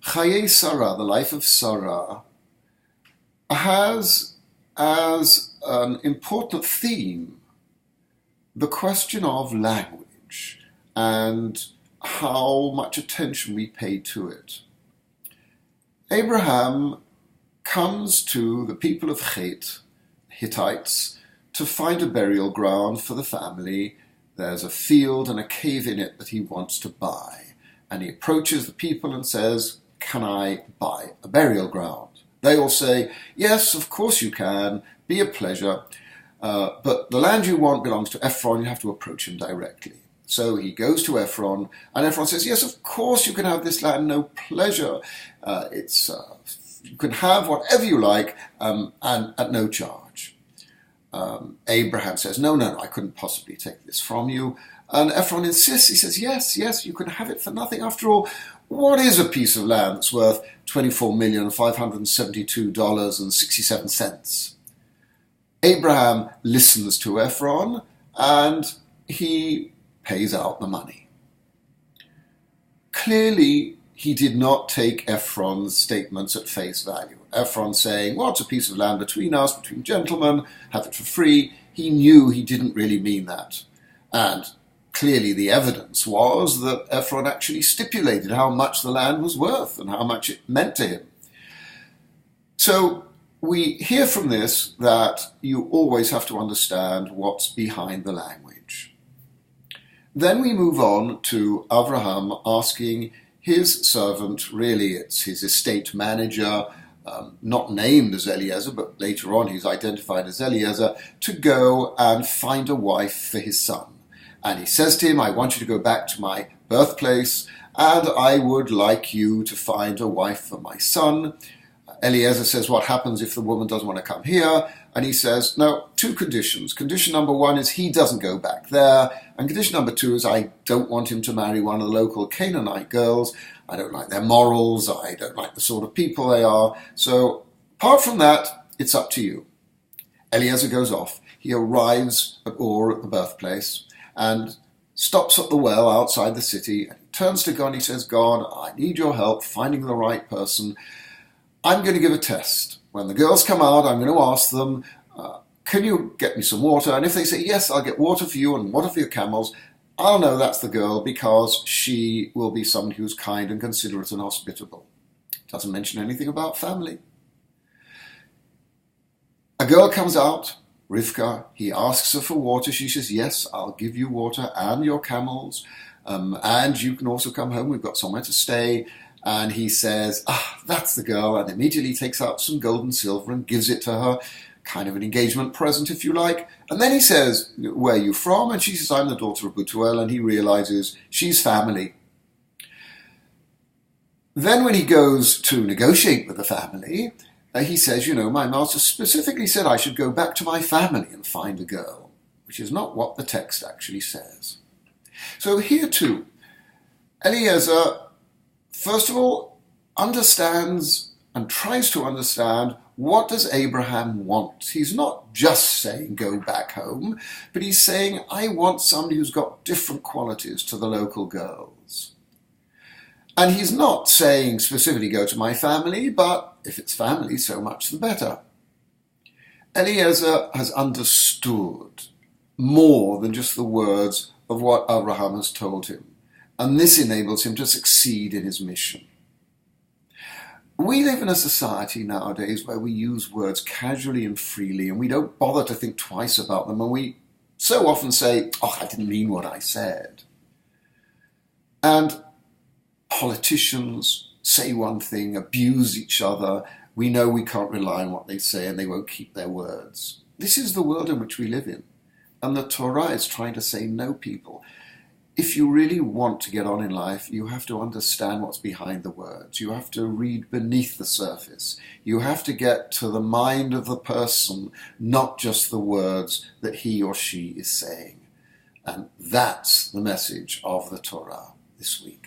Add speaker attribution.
Speaker 1: Hayey Sara, the life of Sara, has as an important theme the question of language and how much attention we pay to it. Abraham comes to the people of Hittites, to find a burial ground for the family. There's a field and a cave in it that he wants to buy. And he approaches the people and says, "Can I buy a burial ground?" They all say, "Yes, of course you can. Be a pleasure. But the land you want belongs to Ephron. You have to approach him directly." So he goes to Ephron, and Ephron says, "Yes, of course you can have this land. No pleasure. You can have whatever you like, and at no charge." Abraham says, no, I couldn't possibly take this from you. And Ephron insists. He says, yes, you can have it for nothing. After all, what is a piece of land that's worth $24,572.67? Abraham listens to Ephron, and he pays out the money. Clearly, he did not take Ephron's statements at face value. Ephron saying, "Well, it's a piece of land between us, between gentlemen, have it for free." He knew he didn't really mean that. And clearly the evidence was that Ephron actually stipulated how much the land was worth and how much it meant to him. So we hear from this that you always have to understand what's behind the language. Then we move on to Abraham asking his servant, really it's his estate manager, not named as Eliezer, but later on he's identified as Eliezer, to go and find a wife for his son. And he says to him, "I want you to go back to my birthplace, and I would like you to find a wife for my son." Eliezer says, "What happens if the woman doesn't want to come here?" And he says, "No, two conditions. Condition number one is he doesn't go back there. And condition number two is I don't want him to marry one of the local Canaanite girls. I don't like their morals. I don't like the sort of people they are. So apart from that, it's up to you." Eliezer goes off. He arrives at Ur, at the birthplace, and stops at the well outside the city. And he turns to God and he says, "God, I need your help finding the right person. I'm going to give a test. When the girls come out, I'm going to ask them, can you get me some water? And if they say, yes, I'll get water for you and water for your camels, I'll know that's the girl because she will be someone who's kind and considerate and hospitable." Doesn't mention anything about family. A girl comes out, Rivka. He asks her for water. She says, "Yes, I'll give you water and your camels. And you can also come home. We've got somewhere to stay." And he says, "That's the girl," and immediately takes out some gold and silver and gives it to her, kind of an engagement present, if you like. And then he says, "Where are you from?" And she says, "I'm the daughter of Betuel," and he realizes she's family. Then when he goes to negotiate with the family, he says, "My master specifically said I should go back to my family and find a girl," which is not what the text actually says. So here too, Eliezer, first of all, understands and tries to understand, what does Abraham want? He's not just saying go back home, but he's saying, I want somebody who's got different qualities to the local girls. And he's not saying specifically go to my family, but if it's family, so much the better. Eliezer has understood more than just the words of what Abraham has told him. And this enables him to succeed in his mission. We live in a society nowadays where we use words casually and freely, and we don't bother to think twice about them, and we so often say, I didn't mean what I said. And politicians say one thing, abuse each other. We know we can't rely on what they say, and they won't keep their words. This is the world in which we live in. And the Torah is trying to say, no, people. If you really want to get on in life, you have to understand what's behind the words. You have to read beneath the surface. You have to get to the mind of the person, not just the words that he or she is saying. And that's the message of the Torah this week.